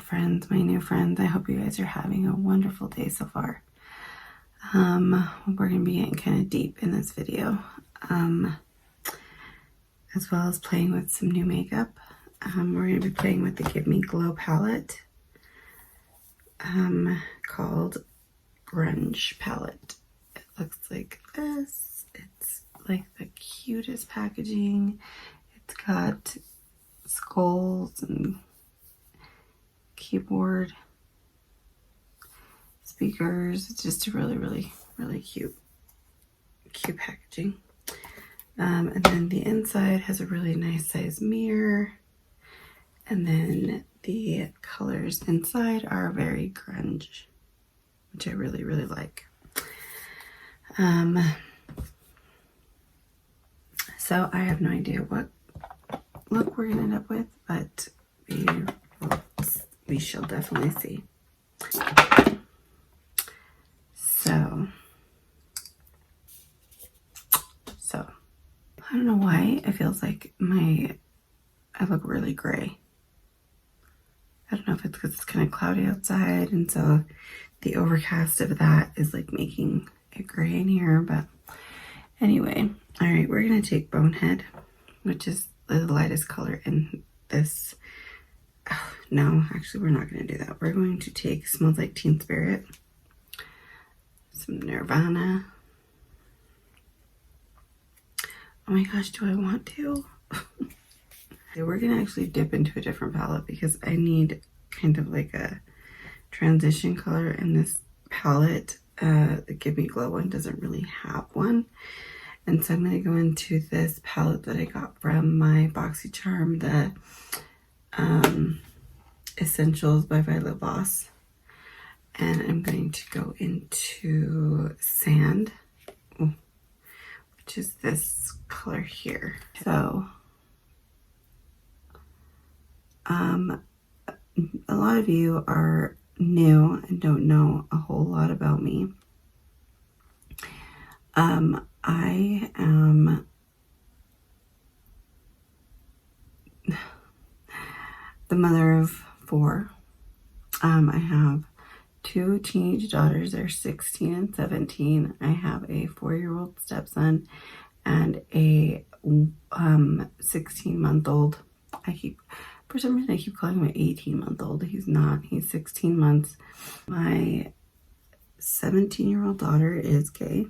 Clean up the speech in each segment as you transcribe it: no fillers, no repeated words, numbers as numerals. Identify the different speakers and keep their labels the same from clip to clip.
Speaker 1: friends, my new friends. I hope you guys are having a wonderful day so far. We're going to be getting kind of deep in this video, as well as playing with some new makeup. We're going to be playing with the Give Me Glow palette, called Grunge palette. It looks like this. It's like the cutest packaging. It's got skulls and keyboard, speakers. It's just a really cute packaging. And then the inside has a really nice size mirror. And then the colors inside are very grunge, which I really like. So I have no idea what look we're gonna end up with, but we shall definitely see. So I don't know why it feels like I look really gray. I don't know if it's because it's kind of cloudy outside, and so the overcast of that is like making it gray in here. But anyway, all right, we're gonna take Bonehead, which is the lightest color in this. Oh, no, actually, we're not gonna do that. We're going to take Smells Like Teen Spirit, some Nirvana. Oh my gosh, do I want to? We're gonna actually dip into a different palette because I need kind of like a transition color in this palette. The Give Me Glow one doesn't really have one. And so I'm gonna go into this palette that I got from my BoxyCharm, the Essentials by Violet Voss. And I'm going to go into Sand, which is this color here. So a lot of you are new and don't know a whole lot about me. I am the mother of 4. I have 2 teenage daughters. They're 16 and 17. I have a 4-year-old stepson and a 16-month-old. For some reason, I keep calling him an 18-month-old. He's not. He's 16 months. My 17-year-old daughter is gay.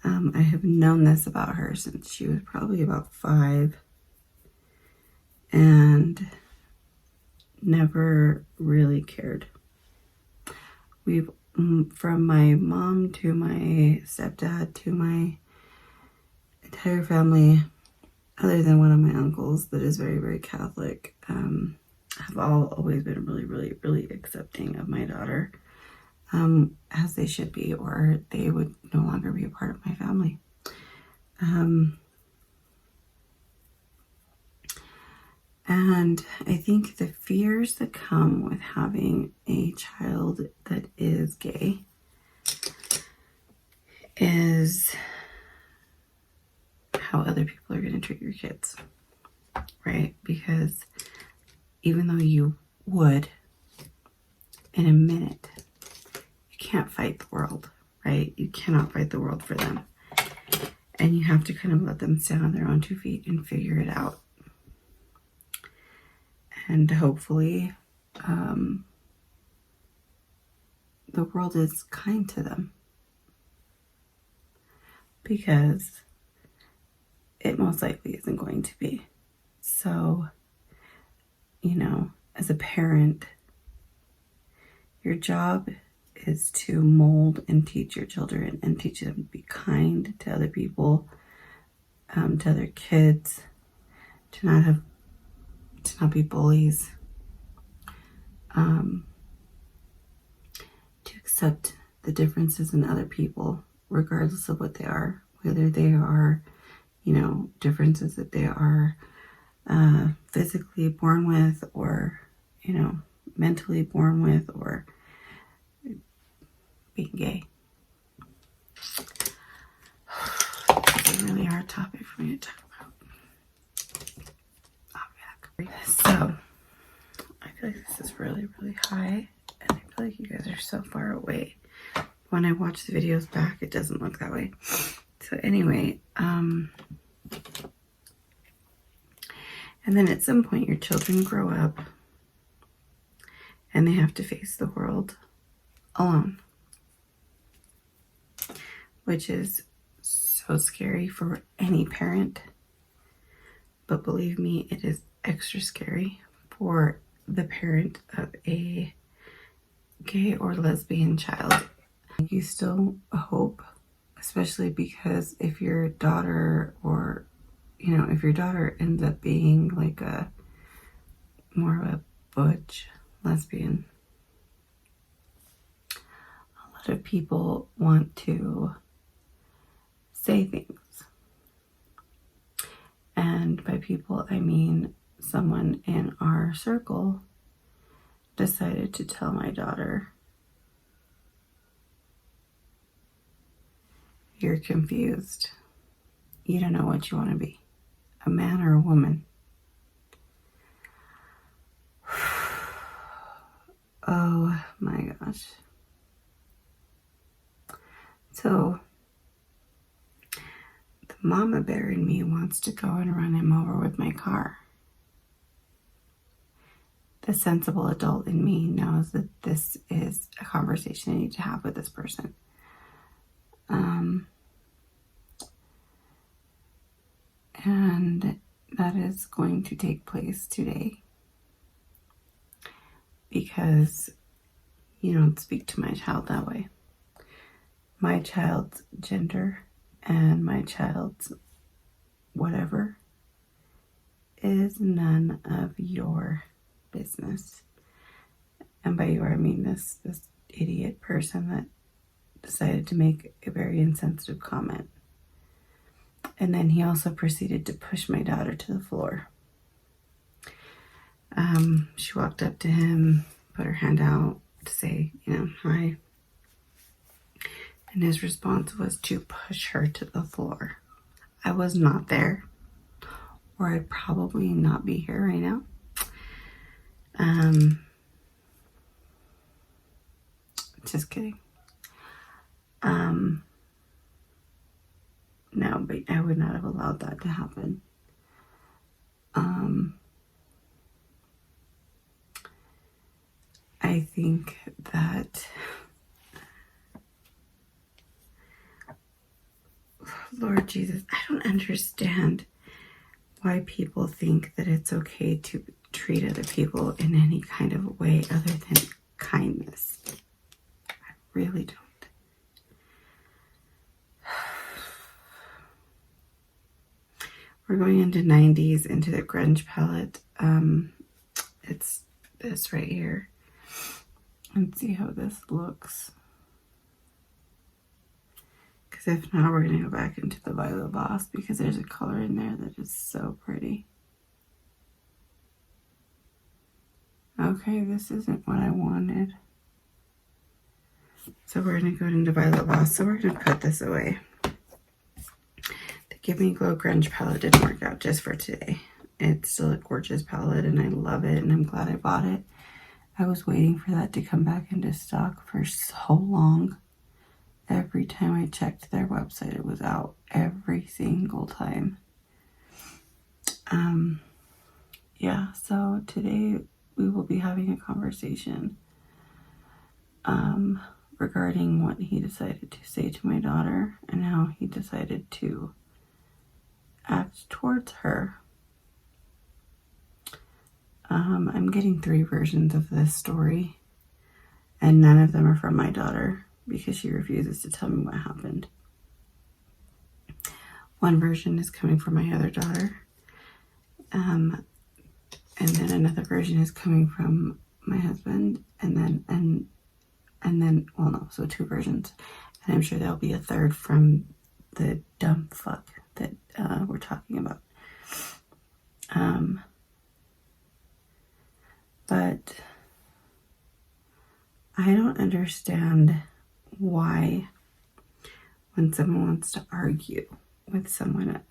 Speaker 1: I have known this about her since she was probably about 5. And never really cared. We've, from my mom to my stepdad to my entire family, other than one of my uncles that is very Catholic, have all always been really accepting of my daughter, as they should be, or they would no longer be a part of my family. And I think the fears that come with having a child that is gay is how other people are going to treat your kids, right? Because even though you would, in a minute, you can't fight the world, right? You cannot fight the world for them. And you have to kind of let them stand on their own 2 feet and figure it out. And hopefully, the world is kind to them, because it most likely isn't going to be. So, you know, as a parent, your job is to mold and teach your children and teach them to be kind to other people, to other kids, to not be bullies, to accept the differences in other people, regardless of what they are, whether they are, you know, differences that they are physically born with, or, you know, mentally born with, or being gay. It's a really hard topic for me to talk about. I'll be back. So I feel like this is is really, really high, and I feel like you guys are so far away. When I watch the videos back, it doesn't look that way. So anyway, and then at some point your children grow up and they have to face the world alone, which is so scary for any parent. But believe me, it is extra scary for the parent of a gay or lesbian child. You still hope, especially because if your daughter, or if your daughter ends up being like a more of a butch lesbian, a lot of people want to say things. And by people, I mean someone in our circle decided to tell my daughter, "You're confused. You don't know what you want to be, a man or a woman." Oh my gosh. So the mama bear in me wants to go and run him over with my car. The sensible adult in me knows that this is a conversation I need to have with this person. And that is going to take place today, because you don't speak to my child that way. My child's gender and my child's whatever is none of your business. And by your, I mean this idiot person that decided to make a very insensitive comment. And then he also proceeded to push my daughter to the floor. She walked up to him, put her hand out to say, hi. And his response was to push her to the floor. I was not there, or I'd probably not be here right now. Just kidding. No, but I would not have allowed that to happen. I think that, Lord Jesus, I don't understand why people think that it's okay to treat other people in any kind of way other than kindness. I really don't. We're going into 90s, into the grunge palette. It's this right here. Let's see how this looks. Because if not, we're going to go back into the Violet Voss, because there's a color in there that is so pretty. Okay, this isn't what I wanted. So we're going to go into Violet Voss. So we're going to put this away. The Give Me Glow Grunge palette didn't work out just for today. It's still a gorgeous palette and I love it and I'm glad I bought it. I was waiting for that to come back into stock for so long. Every time I checked their website, it was out every single time. Yeah, so today we will be having a conversation regarding what he decided to say to my daughter and how he decided to act towards her. I'm getting 3 versions of this story, and none of them are from my daughter because she refuses to tell me what happened. One version is coming from my other daughter, and then another version is coming from my husband, and then well, no, so 2 versions, and I'm sure there'll be a third from the dumb fuck that we're talking about. But I don't understand why when someone wants to argue with someone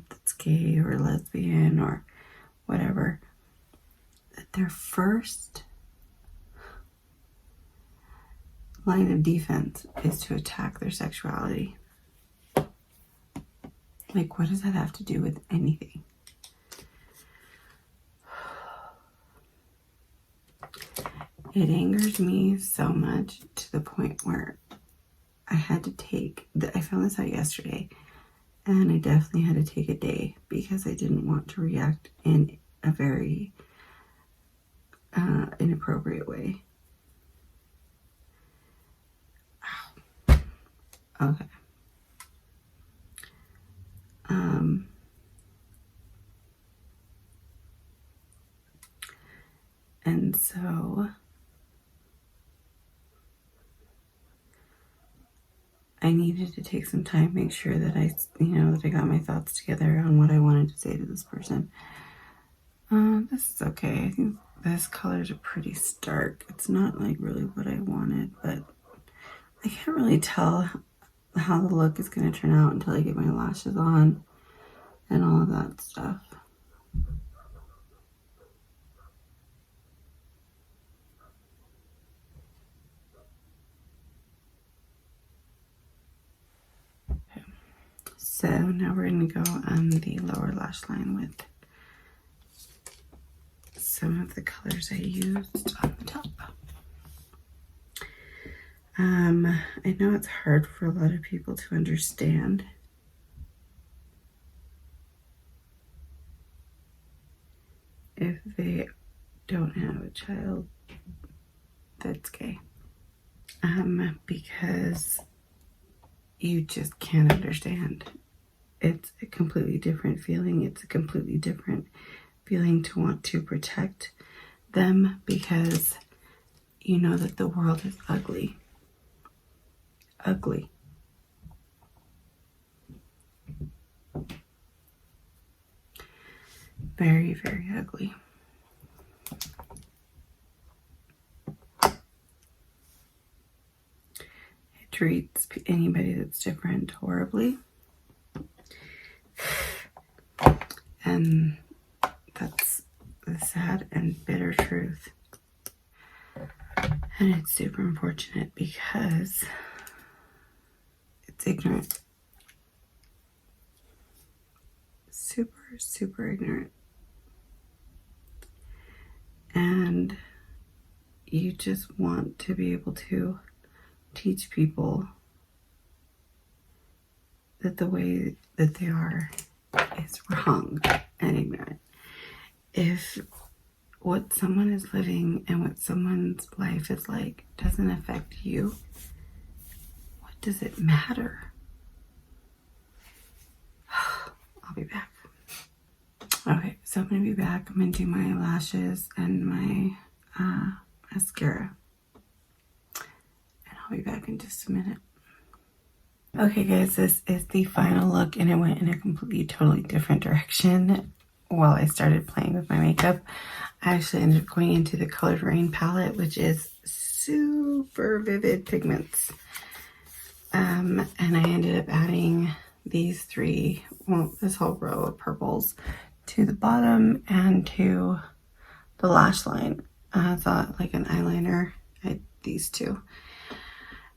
Speaker 1: that's gay or lesbian or whatever, that their first line of defense is to attack their sexuality. Like, what does that have to do with anything? It angers me so much to the point where I had to I found this out yesterday, and I definitely had to take a day because I didn't want to react in a very inappropriate way. Okay. And so I needed to take some time, make sure that that I got my thoughts together on what I wanted to say to this person. This is okay. I think this colors are pretty stark. It's not like really what I wanted, but I can't really tell how the look is going to turn out until I get my lashes on and all of that stuff. Okay. So now we're going to go on the lower lash line with some of the colors I used on the top. I know it's hard for a lot of people to understand. If they don't have a child that's gay. Because you just can't understand. It's a completely different feeling. It's a completely different feeling to want to protect them because you know that the world is ugly. Ugly. Very, very ugly. It treats anybody that's different horribly. And that's the sad and bitter truth. And it's super unfortunate because it's ignorant. Super, super ignorant. And you just want to be able to teach people that the way that they are is wrong and ignorant. If what someone is living and what someone's life is like doesn't affect you, what does it matter? I'll be back. Okay, so I'm going to be back. I'm going to do my lashes and my mascara. And I'll be back in just a minute. Okay guys, this is the final look and it went in a completely, totally different direction while I started playing with my makeup. I actually ended up going into the Colored Rain palette, which is super vivid pigments. And I ended up adding these this whole row of purples to the bottom and to the lash line. I thought like an eyeliner, I had these two.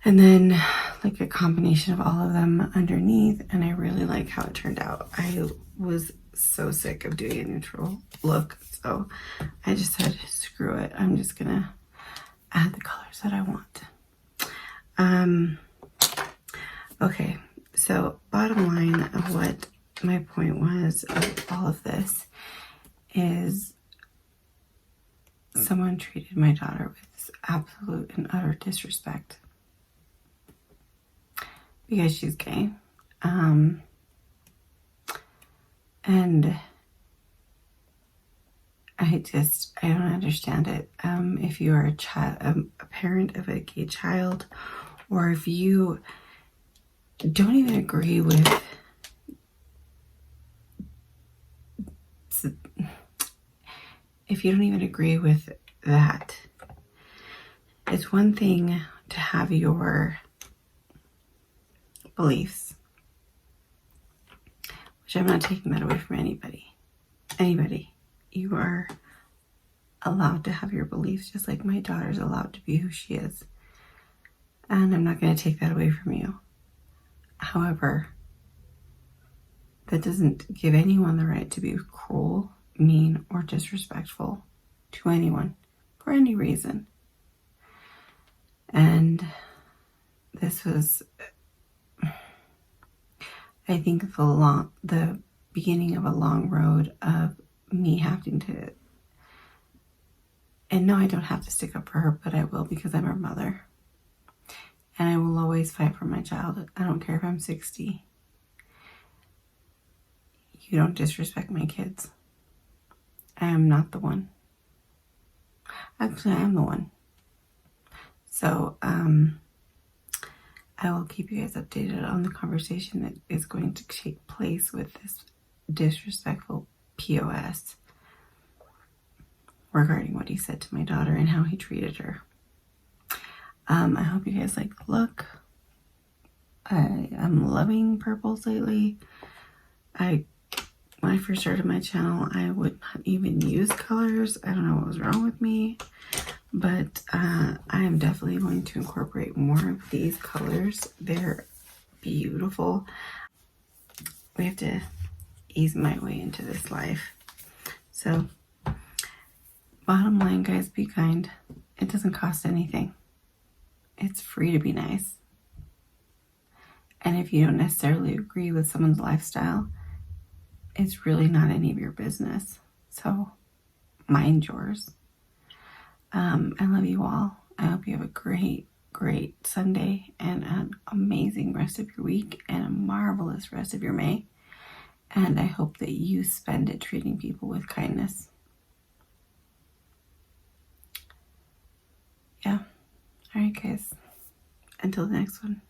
Speaker 1: And then like a combination of all of them underneath, and I really like how it turned out. I was so sick of doing a neutral look, so I just said, screw it. I'm just gonna add the colors that I want. Okay, so bottom line of what my point was of all of this is someone treated my daughter with absolute and utter disrespect. Because she's gay. And I don't understand it. If you are a parent of a gay child, or if you don't even agree with that, it's one thing to have your beliefs, which I'm not taking that away from anybody. You are allowed to have your beliefs, just like my daughter's allowed to be who she is. and I'm not going to take that away from you. However, that doesn't give anyone the right to be cruel, mean, or disrespectful to anyone for any reason. And this was, I think, the beginning of a long road of me having to, and no, I don't have to stick up for her, but I will, because I'm her mother. And I will always fight for my child. I don't care if I'm 60. You don't disrespect my kids. I am not the one. Actually, I am the one. So, I will keep you guys updated on the conversation that is going to take place with this disrespectful POS regarding what he said to my daughter and how he treated her. I hope you guys like the look. I am loving purples lately. When I first started my channel, I would not even use colors. I don't know what was wrong with me, but I am definitely going to incorporate more of these colors. They're beautiful. We have to ease my way into this life. So, bottom line, guys, be kind. It doesn't cost anything. It's free to be nice. And if you don't necessarily agree with someone's lifestyle, it's really not any of your business. So mind yours. I love you all. I hope you have a great, great Sunday and an amazing rest of your week and a marvelous rest of your May. And I hope that you spend it treating people with kindness. Yeah. All right, guys. Until the next one.